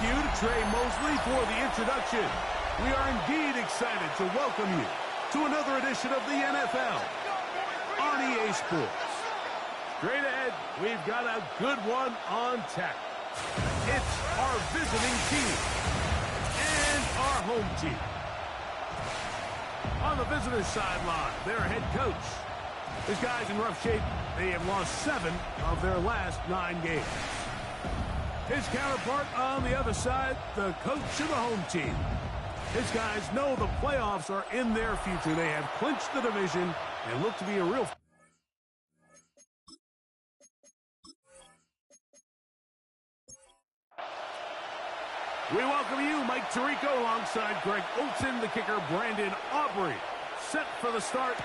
you to Trey Mosley for the introduction. We are indeed excited to welcome you to another edition of the NFL on EA Sports. Straight ahead, we've got a good one on tap. It's our visiting team and our home team. On the visitor's sideline, their head coach. This guy's in rough shape. They have lost 7 of their last 9 games. His counterpart on the other side, the coach of the home team. His guys know the playoffs are in their future. They have clinched the division and look to be a real... We welcome you, Mike Tirico, alongside Greg Olson, the kicker, Brandon Aubrey. Set for the start.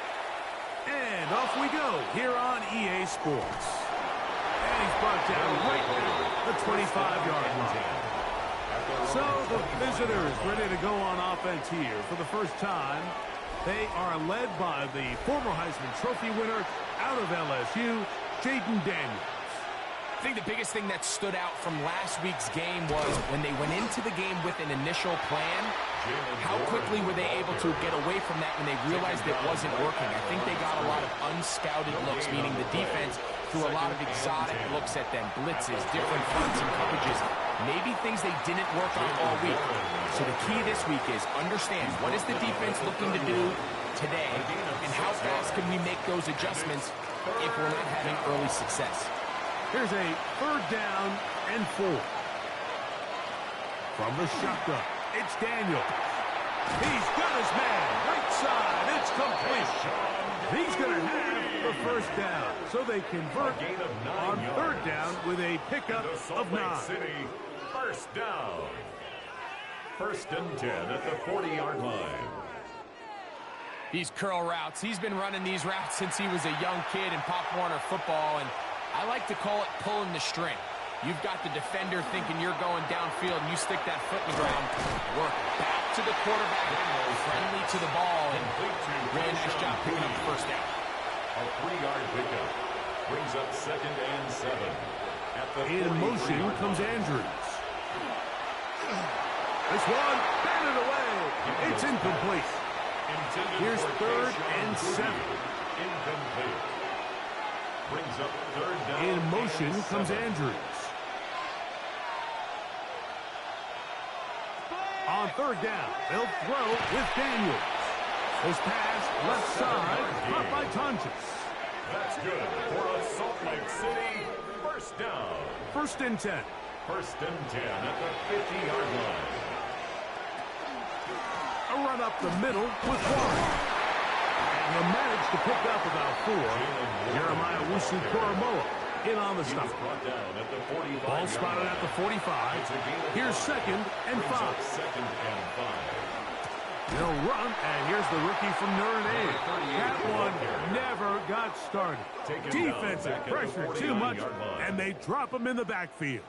And off we go here on EA Sports. And he's brought down right at the 25-yard line. So the visitors ready to go on offense here for the first time. They are led by the former Heisman Trophy winner out of LSU, Jaden Daniels. I think the biggest thing that stood out from last week's game was when they went into the game with an initial plan, how quickly were they able to get away from that when they realized it wasn't working. I think they got a lot of unscouted looks, meaning the defense threw a lot of exotic looks at them, blitzes, different fronts and coverages, maybe things they didn't work on all week. So the key this week is understand what is the defense looking to do today and how fast can we make those adjustments if we're not having early success. Here's a 3rd down and 4. From the shotgun, it's Daniel. He's got his man. Right side. It's complete. He's going to have the first down. So they convert on 3rd down with a pickup of 9. City, first down. 1st and 10 at the 40-yard line. These curl routes. He's been running these routes since he was a young kid in Pop Warner football, and I like to call it pulling the string. You've got the defender thinking you're going downfield, and you stick that foot in the ground. Work back to the quarterback, friendly to the ball, and really nice job picking up the first down. A 3-yard pickup brings up 2nd and 7. At the in motion comes Andrews. This one, batted away. It's incomplete. Here's 3rd and 7. Incomplete. Brings up 3rd down. In motion comes Andrews. On 3rd down, they'll throw with Daniels. His pass left side, caught by Tonjes. That's good for a Salt Lake City first down. 1st and 10. 1st and 10 at the 50-yard line. A run up the middle with Warren. He'll manage to pick up about 4. Jeremiah Wusu-Koromoa in on the stop. Ball spotted at the 45. Here's 2nd and 5. 2nd and 5. They'll run, and here's the rookie from Notre Dame. That one never got started. Defensive pressure too much, and they drop him in the backfield.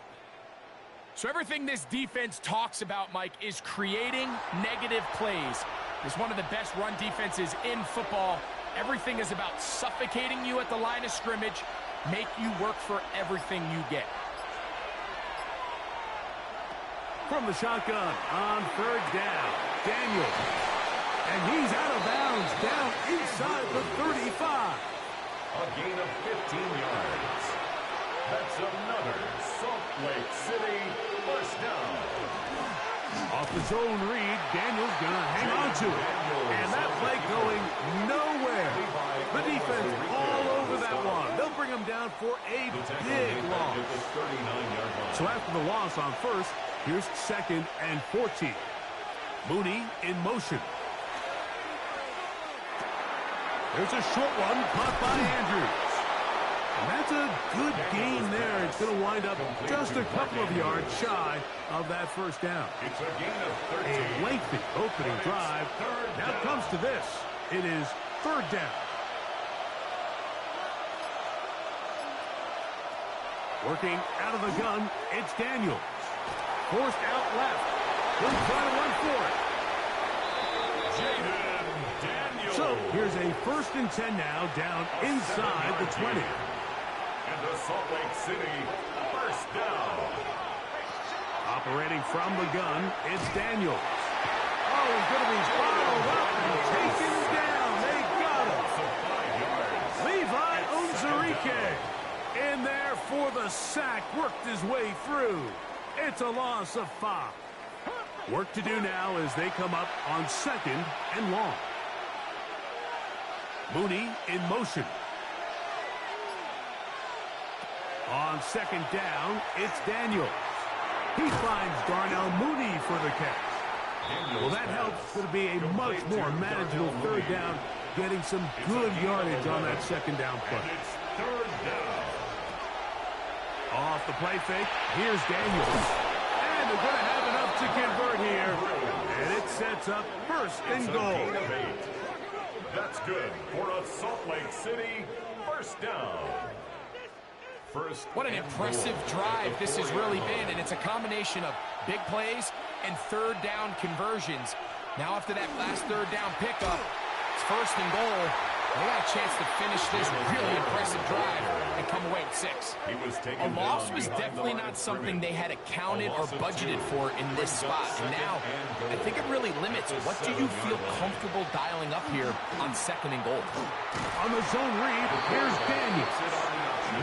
So everything this defense talks about, Mike, is creating negative plays. It's one of the best run defenses in football. Everything is about suffocating you at the line of scrimmage, make you work for everything you get. From the shotgun on 3rd down, Daniels. And he's out of bounds, down inside the 35. A gain of 15 yards. That's another Salt Lake City first down. Off the zone read, Daniels gonna hang on to it. And that play going nowhere. The defense all over that one. They'll bring him down for a big loss. So after the loss on 1st, here's 2nd and 14. Mooney in motion. There's a short one caught by Andrews. And that's a good gain there. It's going to wind up just a couple of yards shy of that first down. It's a gain of 13. A lengthy opening drive. Now it comes to this. It is 3rd down. Working out of the gun, it's Daniels. Forced out left. He'll try to run for it. Jaden Daniels. So here's a 1st and 10 now, down inside the 20. And the Salt Lake City first down. Operating from the gun, it's Daniels. Oh, he's going to be followed up and taken down. They got him. Levi Onwuzurike in there for the sack. Worked his way through. It's a loss of 5. Work to do now as they come up on 2nd and long. Mooney in motion. On 2nd down, it's Daniels. He finds Darnell Mooney for the catch. Well, that helps. It's going to be a much more manageable 3rd down, getting some good yardage on that 2nd down play. It's 3rd down. Off the play fake, here's Daniels. And they're going to have enough to convert here. And it sets up 1st and goal. That's good for a Salt Lake City 1st down. What an impressive drive this has really been, and it's a combination of big plays and 3rd down conversions. Now after that last 3rd down pickup, it's 1st and goal. They got a chance to finish this really impressive drive and come away with 6. A loss was definitely not something they had accounted or budgeted for in this spot. And now, I think it really limits what do you feel comfortable dialing up here on 2nd and goal. On the zone read, here's Daniels.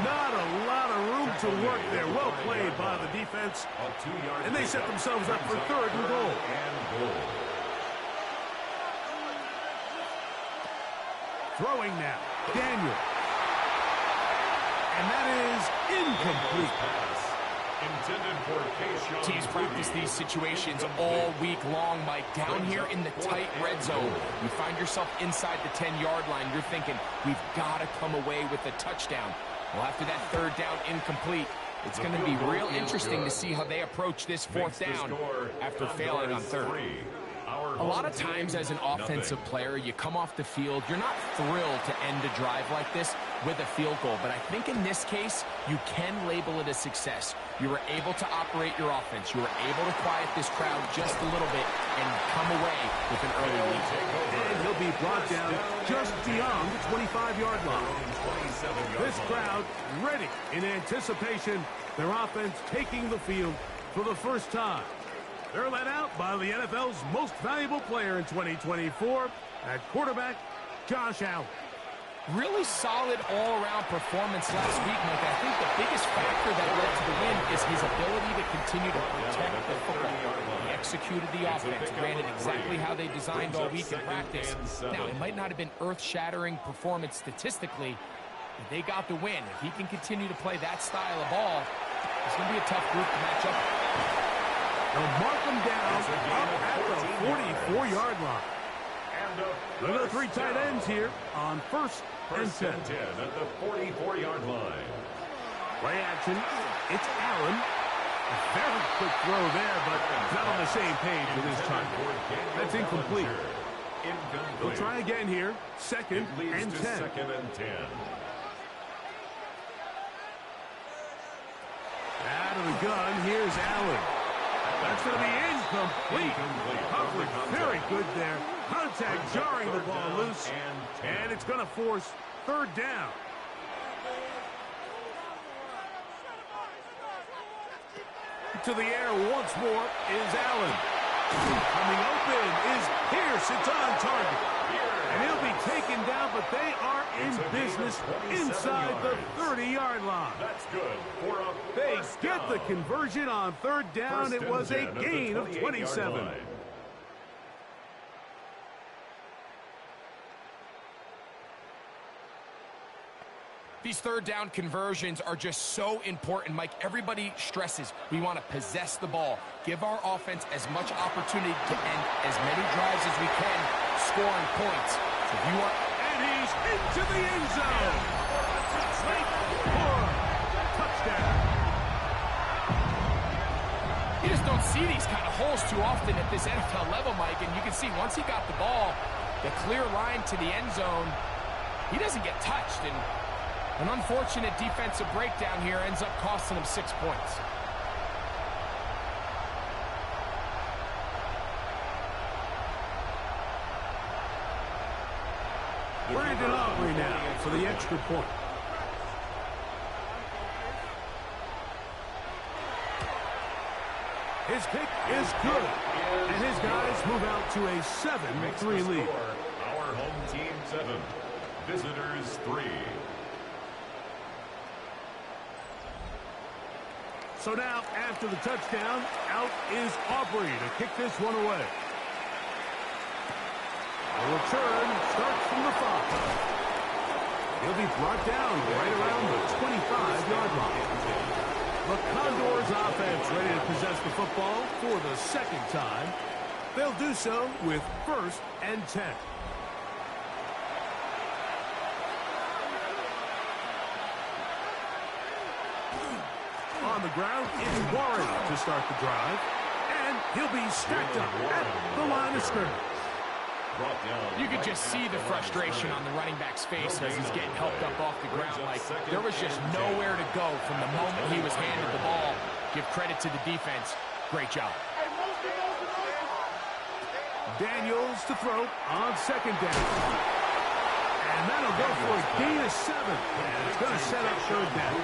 Not a lot of room to work there. Well played by the defense. And they set themselves up for 3rd and goal. Throwing now, Daniel. And that is incomplete. Teams practice these situations all week long, Mike. Down here in the tight red zone, you find yourself inside the 10-yard line. You're thinking, we've got to come away with a touchdown. Well, after that 3rd down incomplete, it's going to be real interesting to see how they approach this 4th down after failing on 3rd. A lot of times as an offensive player, you come off the field, you're not thrilled to end a drive like this with a field goal. But I think in this case, you can label it a success. You were able to operate your offense. You were able to quiet this crowd just a little bit and come away with an early lead. And he'll be brought down just beyond the 25-yard line. This crowd ready in anticipation. Their offense taking the field for the first time. They're led out by the NFL's most valuable player in 2024 at quarterback, Josh Allen. Really solid all-around performance last week, Mike. I think the biggest factor that led to the win is his ability to continue to protect the football. He executed the offense, ran it exactly how they designed all week in practice. Now, it might not have been earth-shattering performance statistically, but they got the win. If he can continue to play that style of ball, it's going to be a tough group to match up with. They'll mark them down up at the 44-yard line. Look at the 3 tight ends here on 1st and 10. At the 44-yard line. Play action. It's Allen. A very quick throw there, but not on the same page with his time. That's incomplete. We'll try again here. 2nd and 10. 2nd and 10. Out of the gun, here's Allen. That's going to be incomplete. Coverage very good there. Contact jarring the ball loose. And it's going to force 3rd down. To the air once more is Allen. Coming open is Pierce. It's on target. And he'll be taken down, but they are in business inside the 30-yard line. That's good for a They get the conversion on 3rd down. It was a gain of 27. These 3rd down conversions are just so important, Mike. Everybody stresses we want to possess the ball, give our offense as much opportunity to end as many drives as we can, scoring points. So if you want, and he's into the end zone. Late for touchdown. You just don't see these kind of holes too often at this NFL level, Mike. And you can see once he got the ball, the clear line to the end zone, he doesn't get touched. And an unfortunate defensive breakdown here ends up costing him 6 points. Brandon Aubrey now for the extra point. His kick is good. And his guys move out to a 7-3 lead. Our home team 7, visitors 3. So now, after the touchdown, out is Aubrey to kick this one away. The return starts from the 5. He'll be brought down right around the 25-yard line. The Condors offense ready to possess the football for the second time. They'll do so with 1st and 10. On the ground, it's Warren to start the drive. And he'll be stacked up at the line of scrimmage. You could just see the frustration on the running back's face as he's getting helped up off the ground. Like, there was just nowhere to go from the moment he was handed the ball. Give credit to the defense. Great job. Daniels to throw on 2nd down. And that'll go for a gain of 7. And it's going to set up 3rd down.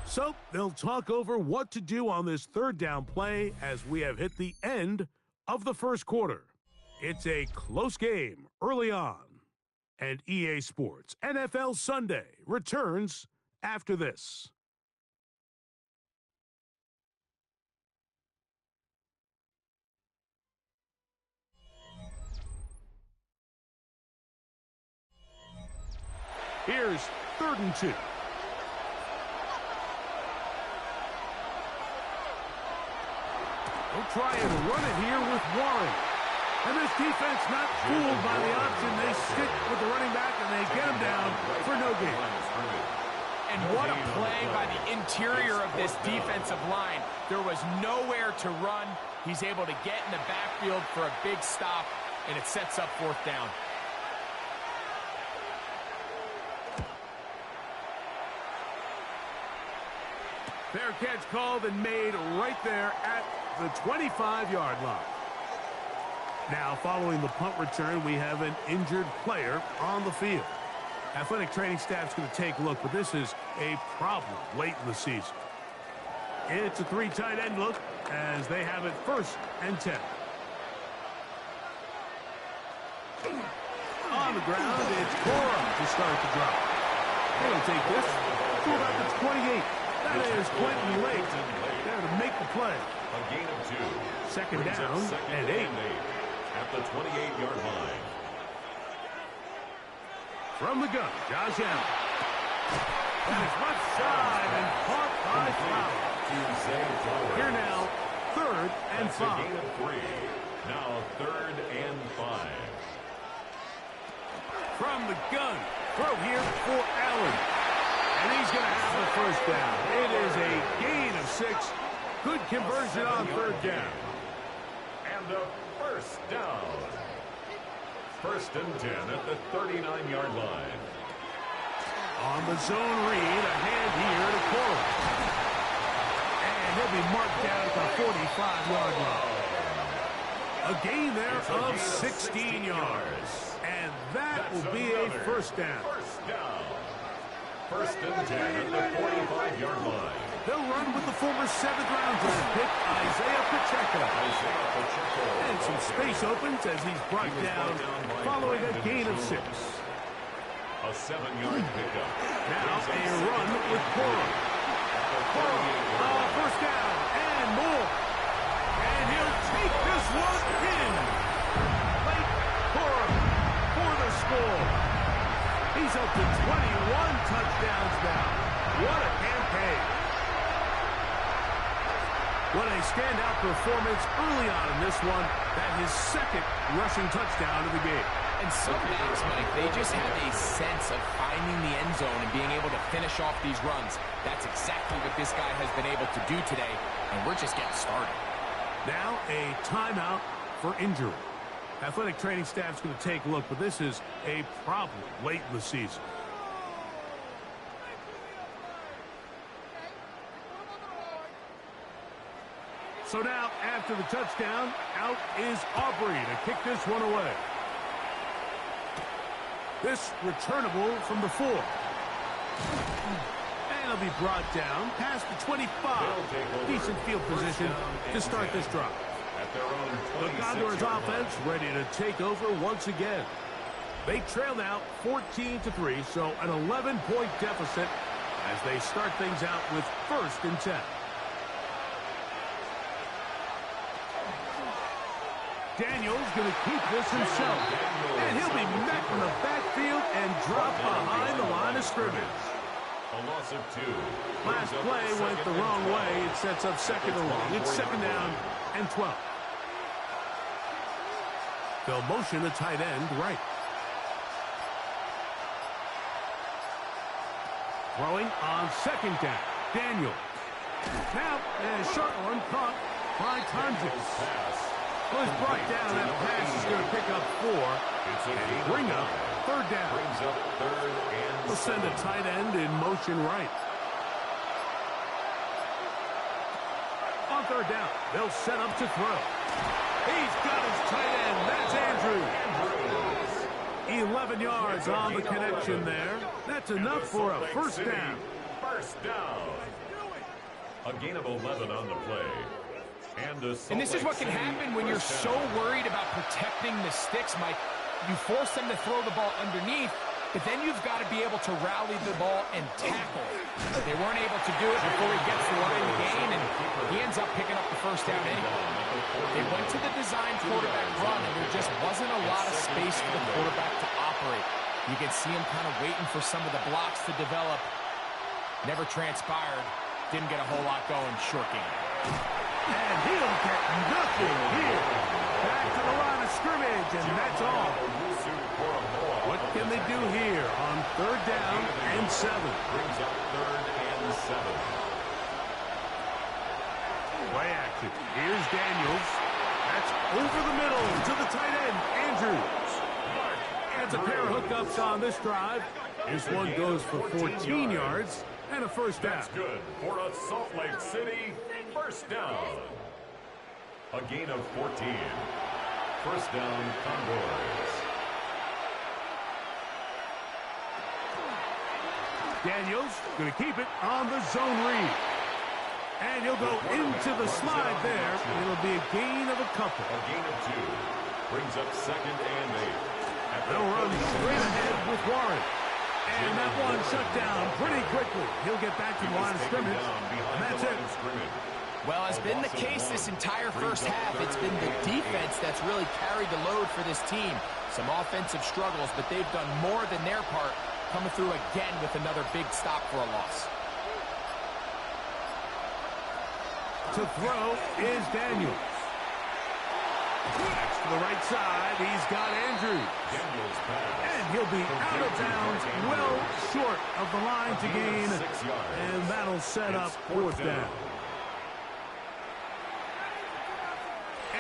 So they'll talk over what to do on this 3rd down play as we have hit the end of the 1st quarter. It's a close game early on. And EA Sports NFL Sunday returns after this. Here's 3rd and 2. They'll try and run it here with Warren. And this defense not fooled by the option. They stick with the running back and they get him down for no gain. And what a play by the interior of this defensive line. There was nowhere to run. He's able to get in the backfield for a big stop, and it sets up 4th down. Fair catch called and made right there at the 25-yard line. Now, following the punt return, we have an injured player on the field. Athletic training staff's going to take a look, but this is a problem late in the season. It's a 3 tight end look as they have it 1st and 10. On the ground, it's Cora to start the drive. They'll take this to about the 28. That is Quentin Lake there to make the play. A gain of 2. 2nd down and 8. At the 28-yard line. From the gun, Josh Allen. And it's left side and caught by Flower. Here now, 3rd and 5. A gain of 3. Now 3rd and 5. From the gun, throw here for Allen. And he's going to have the 1st down. It is a gain of 6. Good conversion on 3rd down. And a 1st down. 1st and 10 at the 39-yard line. On the zone read, a hand here to Cora. And he'll be marked down at the 45-yard line. A gain there of 16 yards. And that will be a 1st down. 1st down. 1st and 10 at the 45-yard line. They'll run with the former 7th-round draft pick, Isaiah Pacheco. And some space opens as he's brought down following a gain of 6. A 7-yard pickup. Now a run with Cora. Cora, 1st down and more. And he'll take this one in. Late Cora for the score. He's up to 21 touchdowns now. What a campaign. What a standout performance early on in this one. That his 2nd rushing touchdown of the game. And some backs, Mike, they just have a sense of finding the end zone and being able to finish off these runs. That's exactly what this guy has been able to do today, and we're just getting started. Now a timeout for injury. Athletic training staff's going to take a look, but this is a problem late in the season. So now, after the touchdown, out is Aubrey to kick this one away. This returnable from the 4. And he'll be brought down past the 25. Decent field position to start this drive. At their own The Condors offense ready to take over once again. They trail now 14-3, so an 11-point deficit as they start things out with 1st and 10. Daniels going to keep this himself. And he'll be met in the backfield and dropped behind the line of scrimmage. A loss of 2. Last play went the wrong way. It sets up 2nd and long. It's 2nd down and 12. They'll motion a tight end right. Throwing on 2nd down. Daniel. Now, a short one caught by Condors. Was brought down. That pass is going to pick up 4 and bring up 3rd down. We'll send a tight end in motion right. On 3rd down, they'll set up to throw. He's got his tight end. That's Andrews. 11 yards on the connection there. That's enough for a 1st down. First down. A gain of 11 on the play. And this is what can happen when you're so worried about protecting the sticks, Mike. You force them to throw the ball underneath, but then you've got to be able to rally the ball and tackle. They weren't able to do it before he gets the line to gain, and he ends up picking up the 1st down anyway. They went to the design quarterback run, and there just wasn't a lot of space for the quarterback to operate. You can see him kind of waiting for some of the blocks to develop. Never transpired. Didn't get a whole lot going. Short game. And he'll get nothing here. Back to the line of scrimmage, and that's all. What can they do here on 3rd down and 7? Brings up 3rd and 7. Play action. Here's Daniels. That's over the middle to the tight end, Andrews. Adds a pair of hookups on this drive. This one goes for 14 yards and a 1st down. That's good for a Salt Lake City 1st down. A gain of 14. 1st down, Condors. Daniels going to keep it on the zone read. And he'll go into the slide there. It'll be a gain of a couple. A gain of 2. Brings up 2nd and 8. They'll run straight ahead with Warren. And that one shut down pretty quickly. He'll get back to the line of scrimmage. And that's it. Well, as been the case this entire 1st half, it's been the defense that's really carried the load for this team. Some offensive struggles, but they've done more than their part, coming through again with another big stop for a loss. To throw is Daniels. Next to the right side, he's got Andrews. And he'll be out of bounds, well short of the line to gain. And that'll set up 4th down.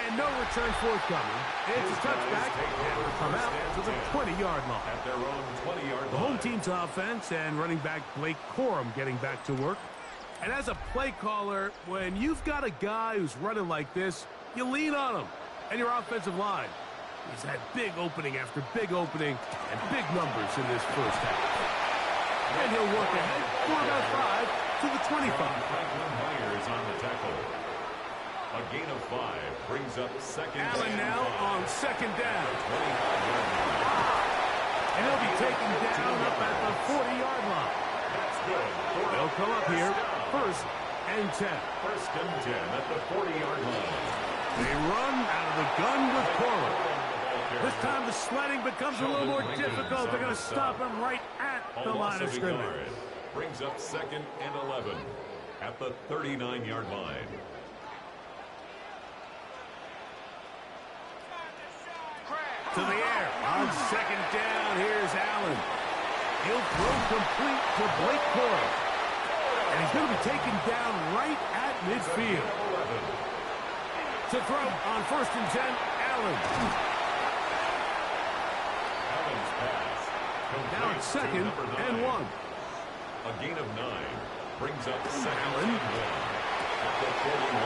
And no return forthcoming. It's a touchback, and will come out to the 20-yard line. At their own 20-yard line. The home team's offense and running back Blake Corum getting back to work. And as a play caller, when you've got a guy who's running like this, you lean on him. And your offensive line. He's had big opening after big opening and big numbers in this 1st half. And he'll work ahead for about 5 to the 25. Franklin Myers on the tackle. A gain of 5 brings up 2nd. Allen now on 2nd down. 25-yard line. And he'll be taken down up at the 40-yard line. That's good. They'll come up here 1st and 10. 1st and 10 at the 40-yard line. They run out of the gun with Corum. This time the sledding becomes a little more difficult. They're going to stop him right at the line of scrimmage. Brings up 2nd and 11 at the 39-yard line. To the air. On 2nd down, here's Allen. He'll throw complete to Blake Corum. And he's going to be taken down right at midfield. To throw on 1st and 10, Allen. Allen's pass. Now it's 2nd and 1. A gain of 9 brings up 2nd Allen. and 1.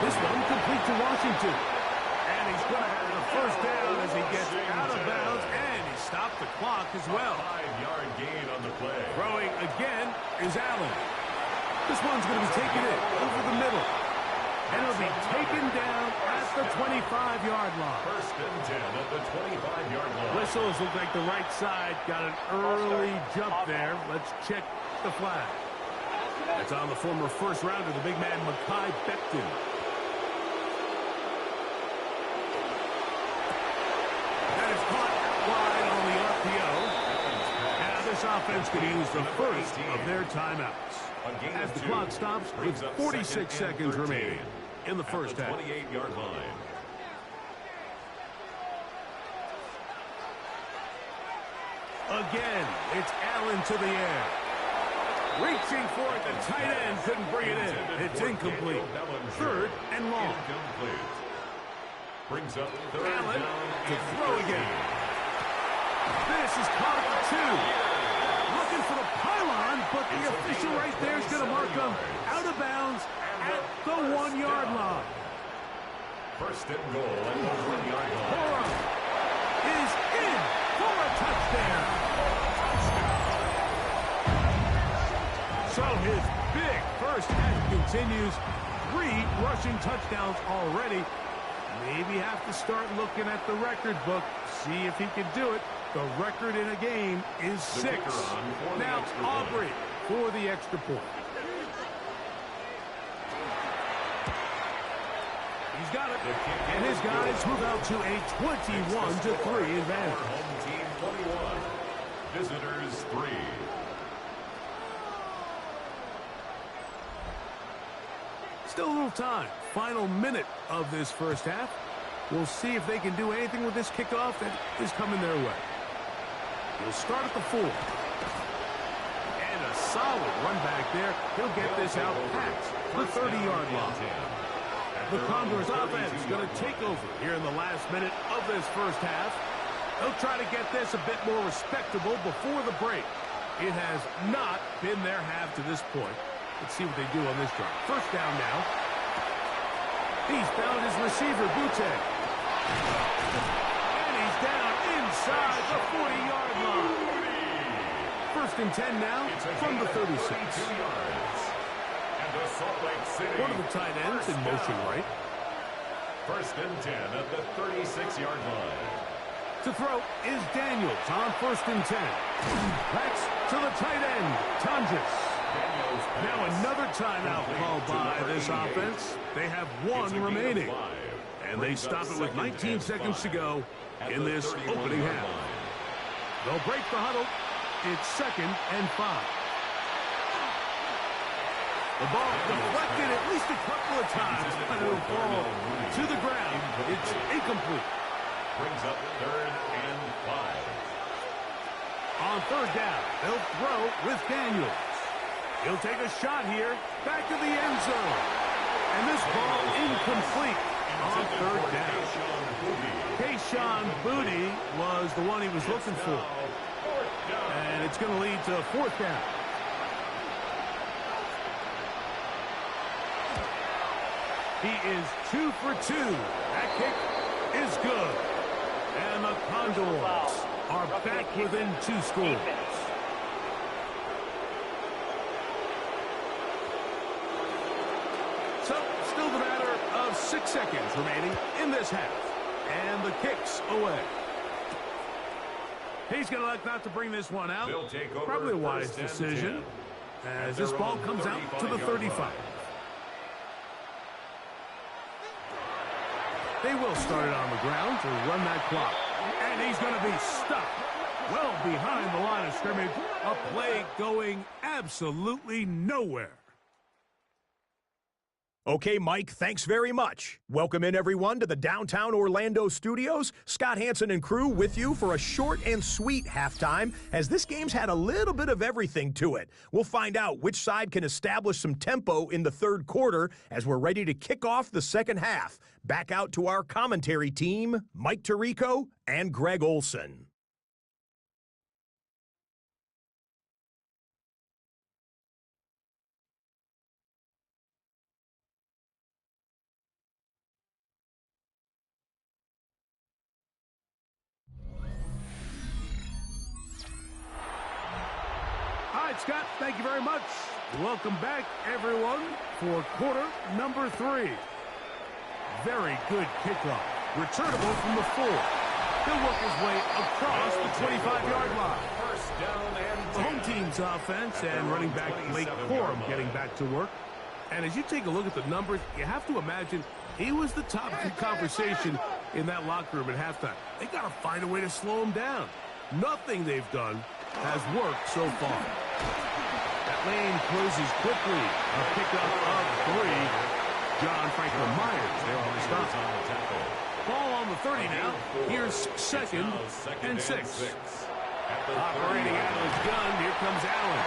This one complete to Washington. And he's going to have the 1st down as he gets out of bounds. And he stopped the clock as well. 5-yard gain on the play. Throwing again is Allen. This one's going to be taken in over the middle. And it'll be taken down at the 25-yard line. First and 10 at the 25-yard line. Whistles look like the right side got an early jump there. Let's check the flag. That's on the former first rounder, the big man, Mekhi Becton. That is caught wide on the RPO. Now this offense could use the first of their timeouts. As the clock stops with 46 seconds remaining in the first half. 28-yard line. Again, it's Allen to the air. Reaching for it, the tight end couldn't bring it in. It's incomplete. Third and long. Brings up third Allen down to throw again. This is caught at 2. Looking for the pylon, but the official right there is going to mark him out of bounds at the 1-yard line. First and goal at the 1-yard line. Burrow is in for a touchdown. So his big first half continues. 3 rushing touchdowns already. Maybe have to start looking at the record book, see if he can do it. The record in a game is 6. Now Aubrey for the extra point. He's got it. And his guys move out to a 21-3 advantage. Home team 21. Visitors 3. Still a little time. Final minute of this first half. We'll see if they can do anything with this kickoff that is coming their way. We'll start at the 4. And a solid run back there. He'll get this out past the 30-yard line. The Condors offense is going to take over here in the last minute of this first half. They'll try to get this a bit more respectable before the break. It has not been their half to this point. Let's see what they do on this drive. First down now. He's found his receiver, Butte. And he's down inside the 40-yard line. First and 10 now from the 36. One of the tight ends in motion right. First and 10 at the 36-yard line. To throw is Daniels on first and 10. That's to the tight end, Condors. Now another timeout called by this offense. They have 1 remaining. And they stop it with 19 seconds to go in this opening half. They'll break the huddle. It's 2nd and 5. The ball deflected at least a couple of times, but it'll fall to the ground. It's incomplete. Brings up 3rd and 5. On 3rd down, they'll throw with Daniels. He'll take a shot here, back to the end zone. And this ball incomplete on 3rd down. Kayshon Boutte was the one he was looking for. And it's going to lead to 4th down. He is 2 for 2. That kick is good. And the Condors are back within 2 scores. So, still the matter of 6 seconds remaining in this half. And the kick's away. He's going to elect not to bring this one out. Probably a wise decision. As this ball comes out to the 35. They will start it on the ground to run that clock. And he's going to be stuck well behind the line of scrimmage. A play going absolutely nowhere. Okay, Mike, thanks very much. Welcome in, everyone, to the downtown Orlando studios. Scott Hansen and crew with you for a short and sweet halftime, as this game's had a little bit of everything to it. We'll find out which side can establish some tempo in the 3rd quarter as we're ready to kick off the 2nd half. Back out to our commentary team, Mike Tirico and Greg Olson. Scott, thank you very much. Welcome back, everyone, for quarter number 3. Very good kickoff. Returnable from the 4. He'll work his way across the 25-yard line. First down and The home team's offense and running back Blake Corum getting back to work. And as you take a look at the numbers, you have to imagine he was the top conversation in that locker room at halftime. They got to find a way to slow him down. Nothing they've done has worked so far. That lane closes quickly. A pickup of 3. John Franklin Myers there on the stop. Ball on the 30 now. Here's second and 6. Operating out of his gun, here comes Allen.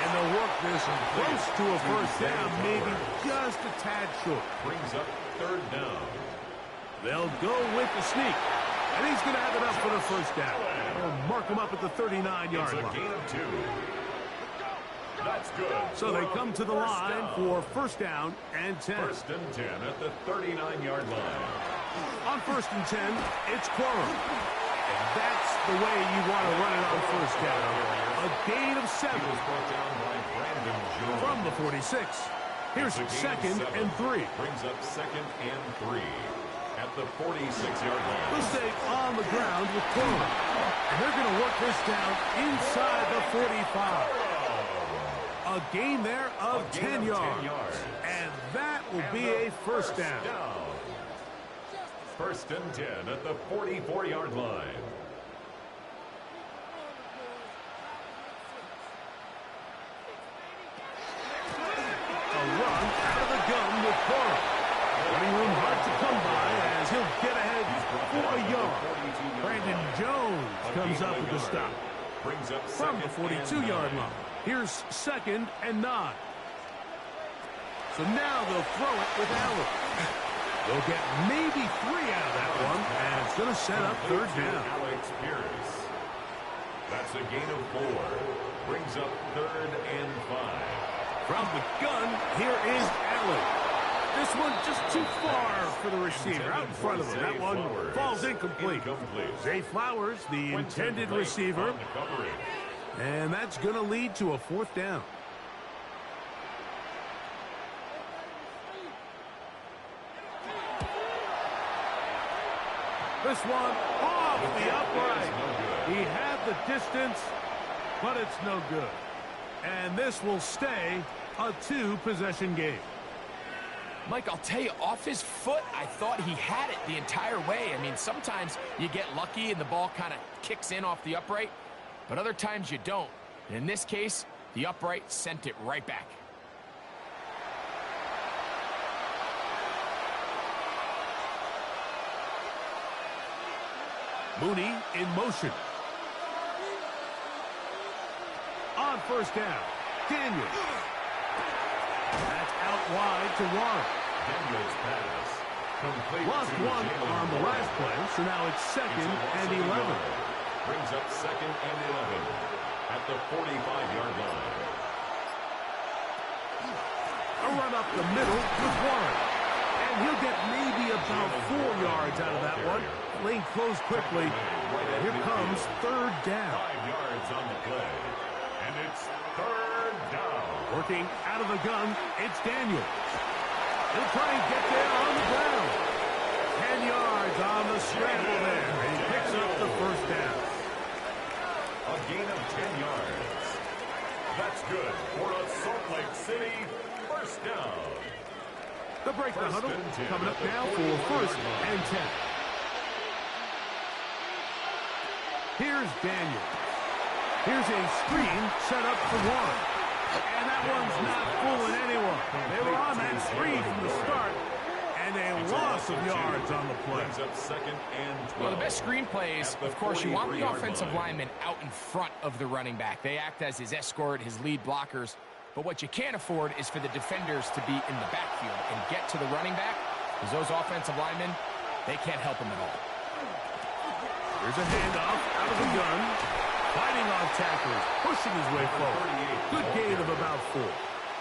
And they'll work this close to a first down, maybe just a tad short. Brings up third down. They'll go with the sneak. And he's going to have it up for the first down. They'll mark him up at the 39-yard line. It's a gain of 2. That's good. So they come to the line for first down and 10. First and 10 at the 39-yard line. On first and 10, it's Corum. And that's the way you want to run it on first down. A gain of 7. He was brought down by Brandon Jones. From the 46. Here's second and 3. Brings up second and 3 at the 46-yard line. They'll stay on the ground with Corum. And they're going to work this down inside the 45. A gain there of 10 yards. And that will be a first down. First and 10 at the 44-yard line. A run out of the gun with Corum. Running room hard to come by as he'll get ahead for a yard. Brandon Jones comes up with the stop. Brings up From the 42-yard line. Here's second and 9. So now they'll throw it with Allen. They'll get maybe 3 out of that one, and it's going to set up third down. Alex Pierce. That's a gain of 4. Brings up third and 5. From the gun, here is Allen. This one just too far for the receiver out in front of him. That one falls incomplete. Zay Flowers, the intended receiver. And that's going to lead to a fourth down. This one off the upright. He had the distance, but it's no good. And this will stay a 2-possession game. Mike, I'll tell you, off his foot, I thought he had it the entire way. I mean, sometimes you get lucky and the ball kind of kicks in off the upright, but other times you don't. And in this case, the upright sent it right back. Mooney in motion. On first down, Daniels. That's out wide to Warren. Daniels pass. Complete. Lost one on the last play, so now it's second and 11. Brings up second and 11 at the 45-yard line. A run up the middle with Warren. And he'll get maybe about 4 yards out of that one. Lane closed quickly. Here comes third down. 5 yards on the play. And it's third down. Working out of the gun, it's Daniels. He'll try and get there on the ground. 10 yards on the scramble there. And he picks up the first down. A gain of 10 yards. That's good for a Salt Lake City first down. The break the huddle coming up now for first and 10. Here's Daniels. Here's a screen set up for Warren. And that one's not fooling anyone. They were on that screen from the start, and a loss of yards on the play. Second and 12. Well, the best screen plays, of course, you want the offensive lineman out in front of the running back. They act as his escort, his lead blockers. But what you can't afford is for the defenders to be in the backfield and get to the running back, because those offensive linemen, they can't help him at all. Here's a handoff out of the gun. Fighting off tacklers, pushing his way forward. Good gain of about 4.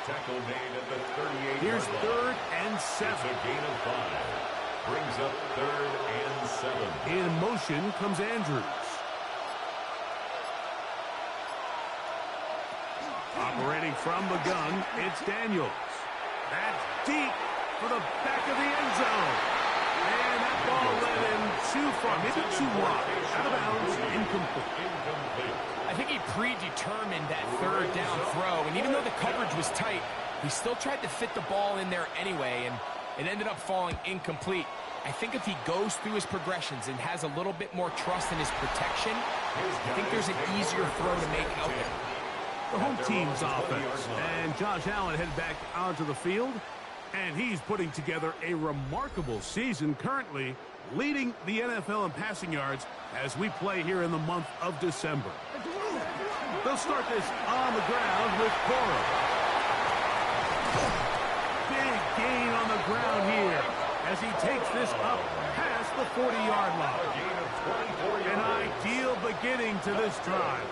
Tackle made at the 38. Here's third and 7. It's a gain of 5. Brings up third and 7. In motion comes Andrews. Operating from the gun, it's Daniels. That's deep for the back of the end zone. And that ball led him too far, maybe too wide. Out of bounds, incomplete. I think he predetermined that third down throw, and even though the coverage was tight, he still tried to fit the ball in there anyway, and it ended up falling incomplete. I think if he goes through his progressions and has a little bit more trust in his protection, I think there's an easier throw to make out there. The home team's offense, and Josh Allen headed back onto the field, and he's putting together a remarkable season, currently leading the NFL in passing yards as we play here in the month of December. They'll start this on the ground with Cora. Big gain on the ground here as he takes this up past the 40-yard line. An ideal beginning to this drive.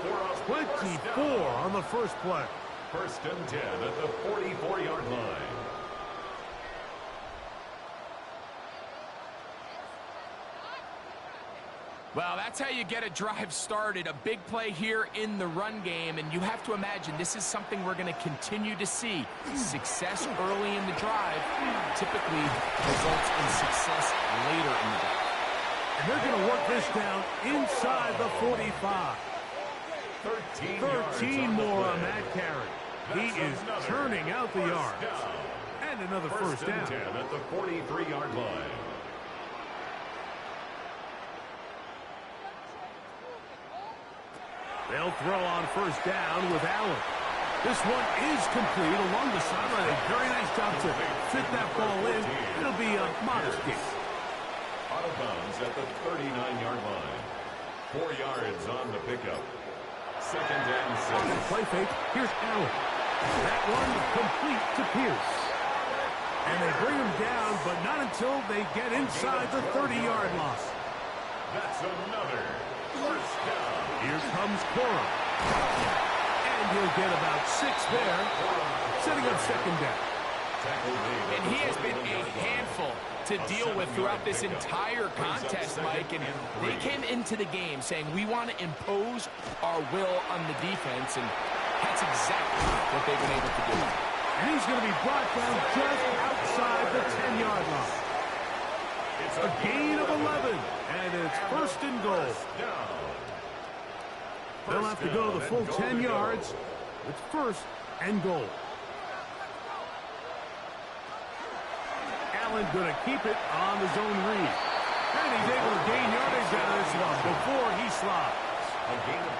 24 on the first play. First and 10 at the 44-yard line. Well, that's how you get a drive started. A big play here in the run game, and you have to imagine this is something we're going to continue to see. Success early in the drive typically results in success later in the drive. And they're going to work this down inside the 45. 13 more on that carry. He is turning out the yards. And another first down. 10 at the 43-yard line. They'll throw on first down with Allen. This one is complete along the sideline. A very nice job to fit that ball in. It'll be a modest gain. Out of bounds at the 39-yard line. 4 yards on the pickup. Second and 6. Play fake. Here's Allen. That one complete to Pierce. And they bring him down, but not until they get inside the 30-yard line. That's another first down. Here comes Cora. And he'll get about 6 there, setting up second down. And he has been a handful to deal with throughout this entire contest, Mike. And they came into the game saying, we want to impose our will on the defense, and that's exactly what they've been able to do. And he's going to be brought down just outside the 10-yard line. It's a gain of 11, and it's first and goal. They'll have to go the full 10 yards. It's first and goal. Allen going to keep it on the zone read. And he's able to gain yardage out of this one before he slides. A gain of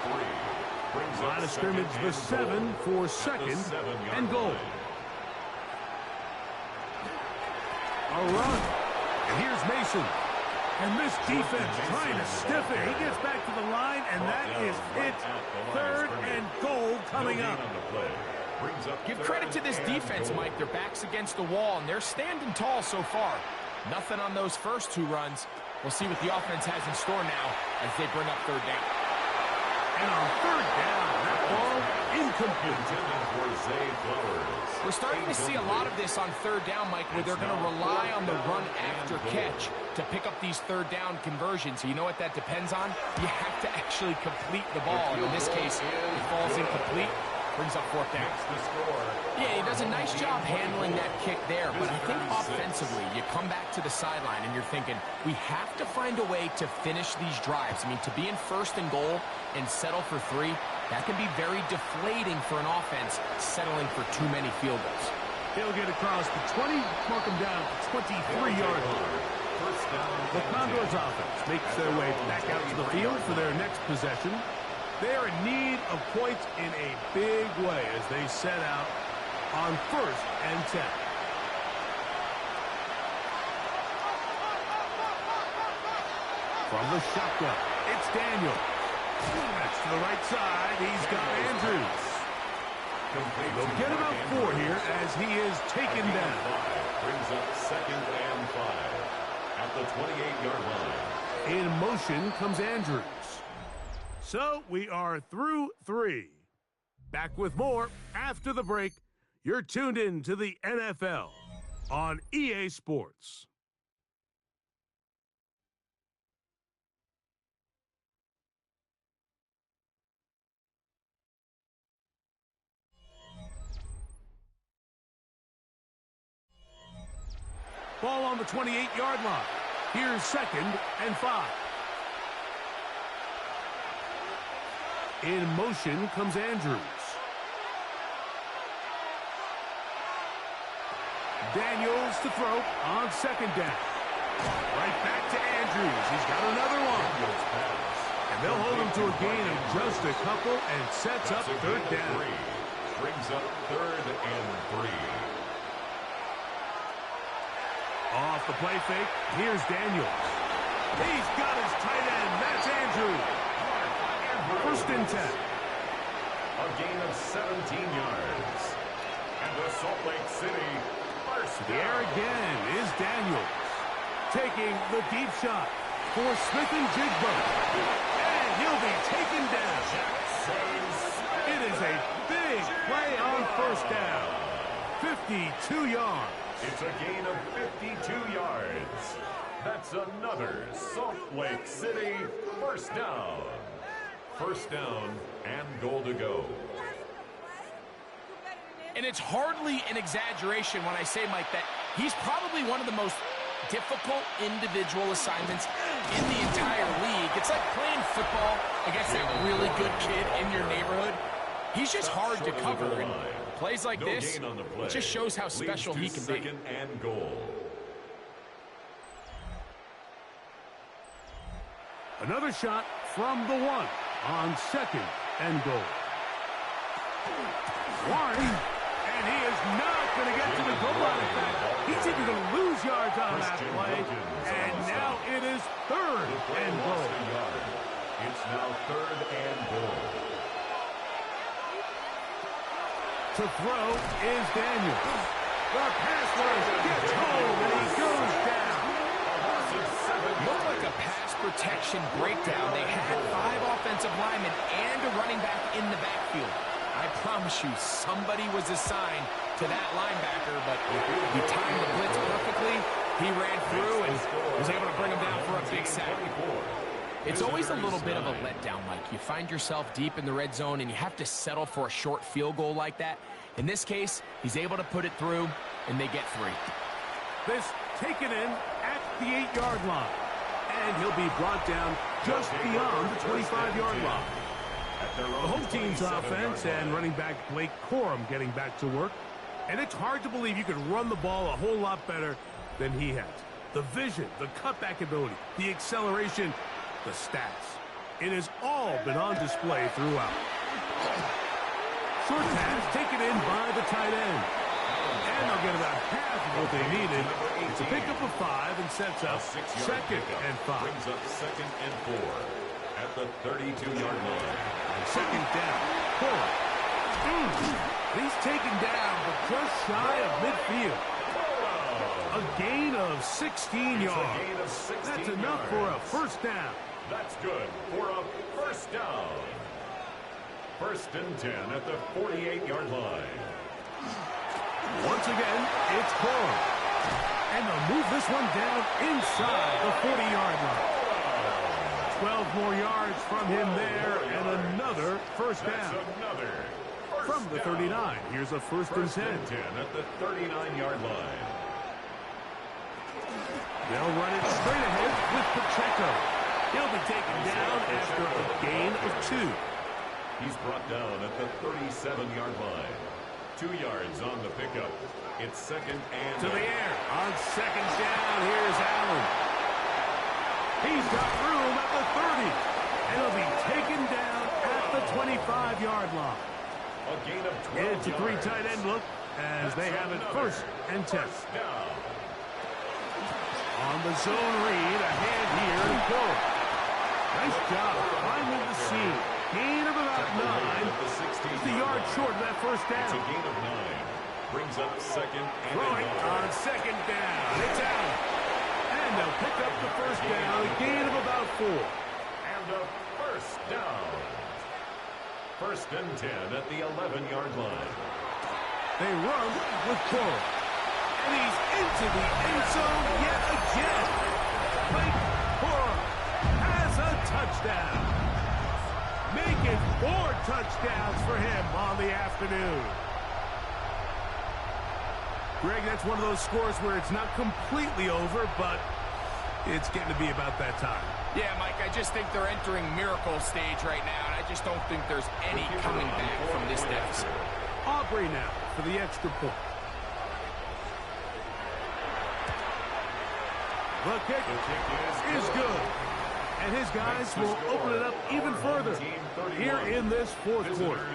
3. Line of scrimmage the 7 for second and goal. A run. And here's Mason. And this defense trying to stiff it. He gets back to the line, and that is it. Third and goal coming up. Give credit to this defense, Mike. Their back's against the wall, and they're standing tall so far. Nothing on those first 2 runs. We'll see what the offense has in store now as they bring up third down. And on third down, that ball incomplete. We're starting to see a lot of this on third down, Mike, where they're going to rely on the run after catch to pick up these third down conversions. So you know what that depends on? You have to actually complete the ball. And in this case, it falls incomplete, brings up fourth down. Yeah, he does a nice job handling that kick there, but I think offensively, you come back to the sideline and you're thinking, we have to find a way to finish these drives. I mean, to be in first and goal and settle for 3, that can be very deflating for an offense settling for too many field goals. He'll get across the 20, mark him down to 23-yard line. The Condors offense makes their way back out to the field for their next possession. They're in need of points in a big way as they set out on first and 10. From the shotgun, it's Daniel. That's to the right side. He's got Andrews. They'll get about 4 here as he is taken down. Brings up second and 5 at the 28-yard line. In motion comes Andrews. So we are through 3. Back with more after the break. You're tuned in to the NFL on EA Sports. Ball on the 28-yard line. Here's 2nd and 5. In motion comes Andrews. Daniels to throw on 2nd down. Right back to Andrews. He's got another one. And they'll hold him to a gain of just a couple and sets up 3rd down. Brings up 3rd and 3. Off the play fake, here's Daniels. He's got his tight end. That's Andrews. 1st and 10. A gain of 17 yards. And the Salt Lake City first down. The air again is Daniels. Taking the deep shot for Smith and Jigba. And he'll be taken down. It is a big play on 1st down. 52 yards. It's a gain of 52 yards. That's another Salt Lake City first down. 1st down and goal to go. And it's hardly an exaggeration when I say, Mike, that he's probably one of the most difficult individual assignments in the entire league. It's like playing football against a really good kid in your neighborhood. He's just hard to cover. And plays like this, it just shows how special he can be. 2nd and goal. Another shot from the 1 on 2nd and goal. Warren, and he is not going to get to the goal line. In fact, he's even going to lose yards on that play. And now it is 3rd and goal. It's now 3rd and goal. To throw is Daniels. The pass rush gets home, and he goes down. Looked like a pass protection breakdown. They had 5 offensive linemen and a running back in the backfield. I promise you, somebody was assigned to that linebacker, but he timed the blitz perfectly. He ran through and was able to bring him down for a big sack. It's always a little bit of a letdown, Mike. You find yourself deep in the red zone, and you have to settle for a short field goal like that. In this case, he's able to put it through, and they get 3. This taken in at the 8-yard line. And he'll be brought down just beyond the 25-yard line. The home team's offense and running back Blake Corum getting back to work. And it's hard to believe you could run the ball a whole lot better than he has. The vision, the cutback ability, the acceleration, the stats. It has all been on display throughout. Short pass taken in by the tight end. And they'll get about half of what they needed. It's a pickup of 5 and sets up 2nd and 5. Brings up 2nd and 4 at the 32-yard line. 2nd down. Corum. He's taken down, but just shy of midfield. A gain of 16 yards. That's enough for a 1st down. That's good for a 1st down. 1st and 10 at the 48-yard line. Once again, it's Corum. And they'll move this one down inside the 40-yard line. 12 more yards from him there, and another 1st down. From the 39, here's a 1st and 10. At the 39-yard line. They'll run it straight ahead with Pacheco. He'll be taken down after a gain of 2. He's brought down at the 37-yard line. 2 yards on the pickup. It's 2nd and to the air. On 2nd down, here's Allen. He's got room at the 30. And he'll be taken down at the 25-yard line. A gain of 12 It's a 3 tight end look as they have it 1st and 10. On the zone read, a hand here and goal. Nice job finding the seam. Gain of about 9. Just a yard short of that 1st down. It's a gain of 9. Brings up 2nd and throwing on 2nd down. It's out. And they'll pick up the 1st down. A gain of about 4. And a 1st down. 1st and 10 at the 11-yard line. They run with Corum. And he's into the end zone yet again. Blake Corum has a touchdown. Make it 4 touchdowns for him on the afternoon. Greg, that's one of those scores where it's not completely over, but it's getting to be about that time. Yeah, Mike, I just think they're entering miracle stage right now, and I just don't think there's any coming back from this deficit. Aubrey now for the extra point. The kick is good. And his guys will open it up even further here in this fourth quarter.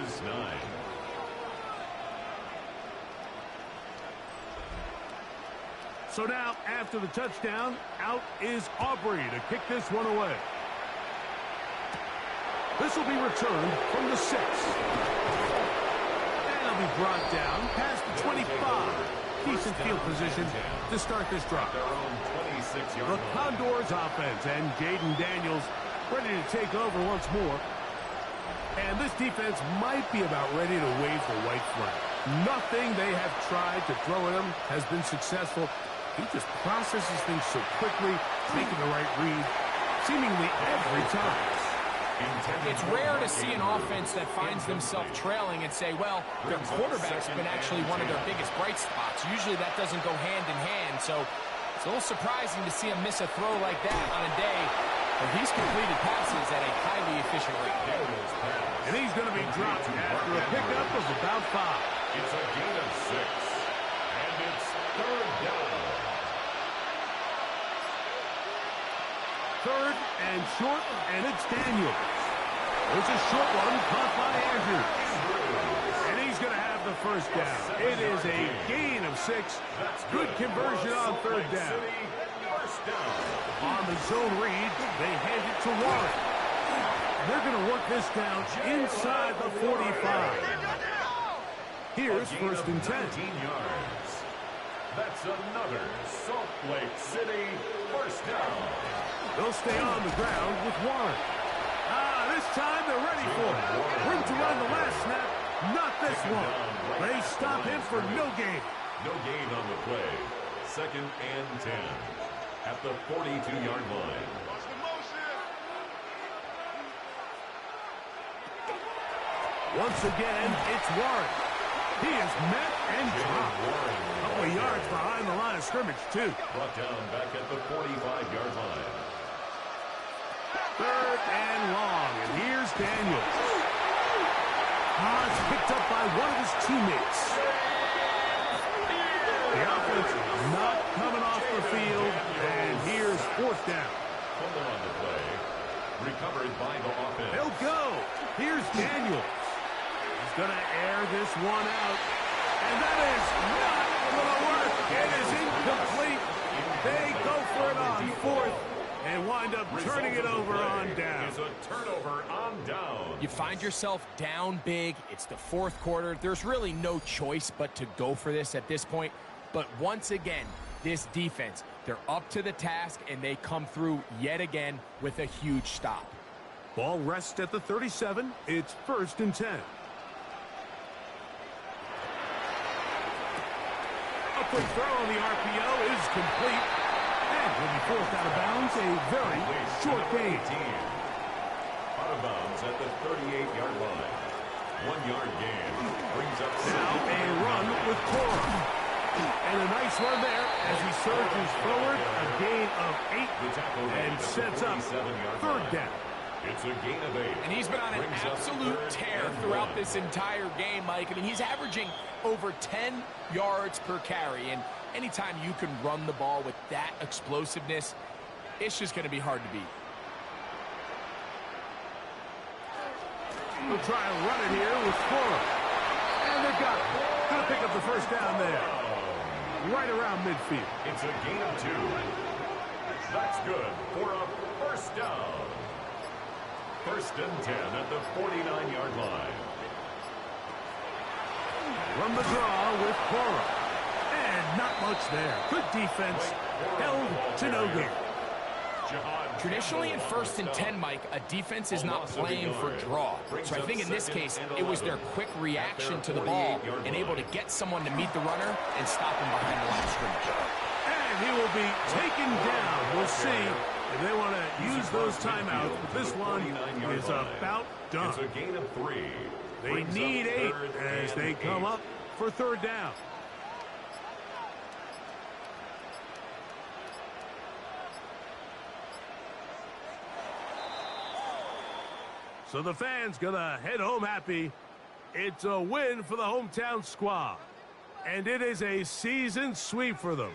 So now, after the touchdown, out is Aubrey to kick this one away. This will be returned from the 6. And it'll be brought down past the 25. Decent field position to start this drive. The Condors offense and Jaden Daniels ready to take over once more. And this defense might be about ready to wave the white flag. Nothing they have tried to throw at him has been successful. He just processes things so quickly, making the right read, seemingly every time. It's rare to see an offense that finds themselves trailing and say, well, their quarterback's been actually one of their biggest bright spots. Usually that doesn't go hand in hand, so it's a little surprising to see him miss a throw like that on a day where he's completed passes at a highly efficient rate. And he's going to be dropped after a pickup of about 5. It's a gain of 6, and it's third down. Third and short, and it's Daniels. It's a short one caught by Andrews. And he's going to have the first down. It is a gain of 6. Good conversion on third down. On the zone read, they hand it to Warren. And they're going to work this down inside the 45. Here's first and 10. That's another Salt Lake City first down. They'll stay on the ground with Warren. This time they're ready for it. Room to run the last snap. Not this one. They stop him for no gain. No gain on the play. Second and 10 at the 42-yard line. Once again, it's Warren. He is met and dropped. A couple of yards behind the line of scrimmage, too. Brought down back at the 45-yard line. Third and long, and here's Daniels. It's picked up by one of his teammates. The offense not coming off the field, and here's fourth down. Fumble on the play. Recovered by the offense. They'll go. Here's Daniels. He's going to air this one out. And that is not going to work. It is incomplete. They go for it on fourth and wind up turning it over on down. Is a turnover on down. You find yourself down big. It's the fourth quarter. There's really no choice but to go for this at this point. But once again, this defense, they're up to the task, and they come through yet again with a huge stop. Ball rests at the 37. It's first and 10. A quick throw on the RPO is complete. And will be forced out of bounds. A very short gain. Out of bounds at the 38-yard line. 1-yard gain. Brings up now a run with Cora. And a nice run there as he surges forward. A gain of 8 and sets up third down. It's a gain of 8. And he's been on an absolute tear throughout this entire game, Mike. I mean, he's averaging over 10 yards per carry. And anytime you can run the ball with that explosiveness, it's just going to be hard to beat. We'll try and run it here with Cora. And they got it. Going to pick up the first down there. Right around midfield. It's a gain of 2. That's good for a first down. First and 10 at the 49-yard line. Run the draw with Cora. And not much there. Good defense. Held to no gain. Traditionally in first and 10, Mike, a defense is not playing for draw. So I think in this case, it was their quick reaction to the ball and able to get someone to meet the runner and stop him behind the line of scrimmage. And he will be taken down. We'll see if they want to use those timeouts. But this one is about done. It's a gain of 3. They need 8 as they come up for third down. So the fans gonna head home happy. It's a win for the hometown squad. And it is a season sweep for them.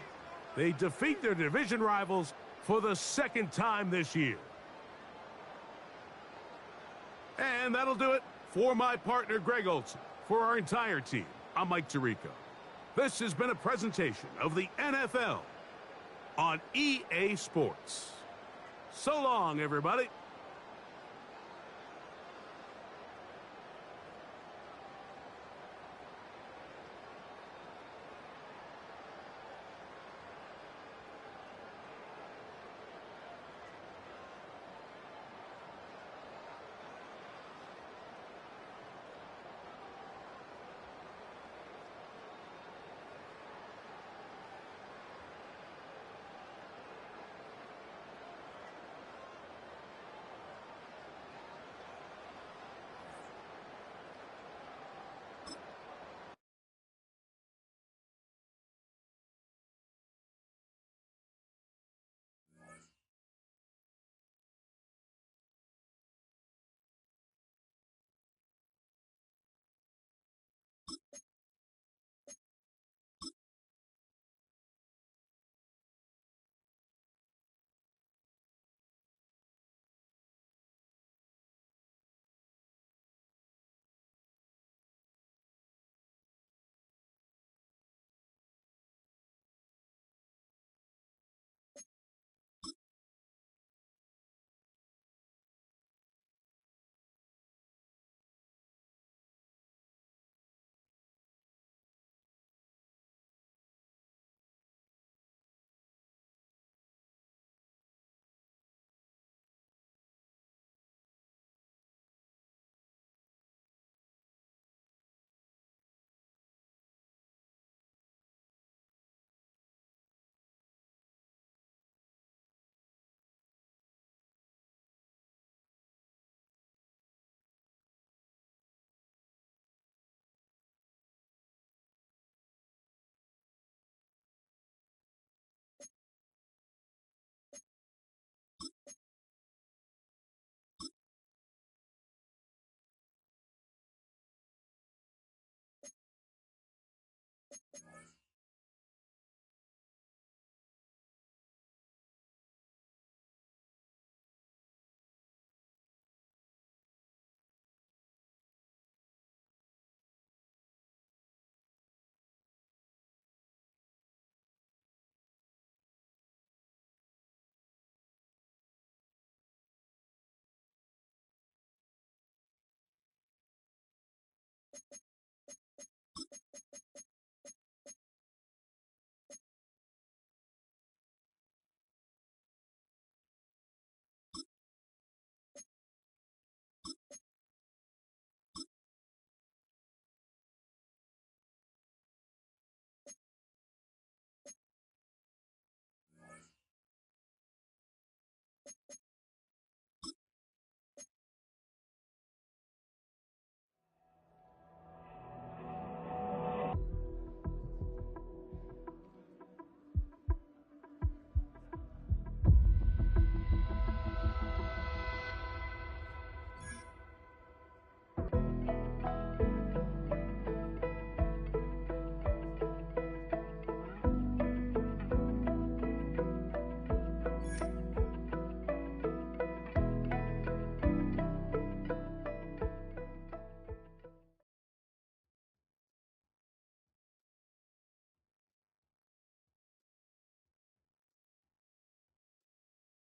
They defeat their division rivals for the second time this year. And that'll do it for my partner, Greg Olson. For our entire team, I'm Mike Tirico. This has been a presentation of the NFL on EA Sports. So long, everybody.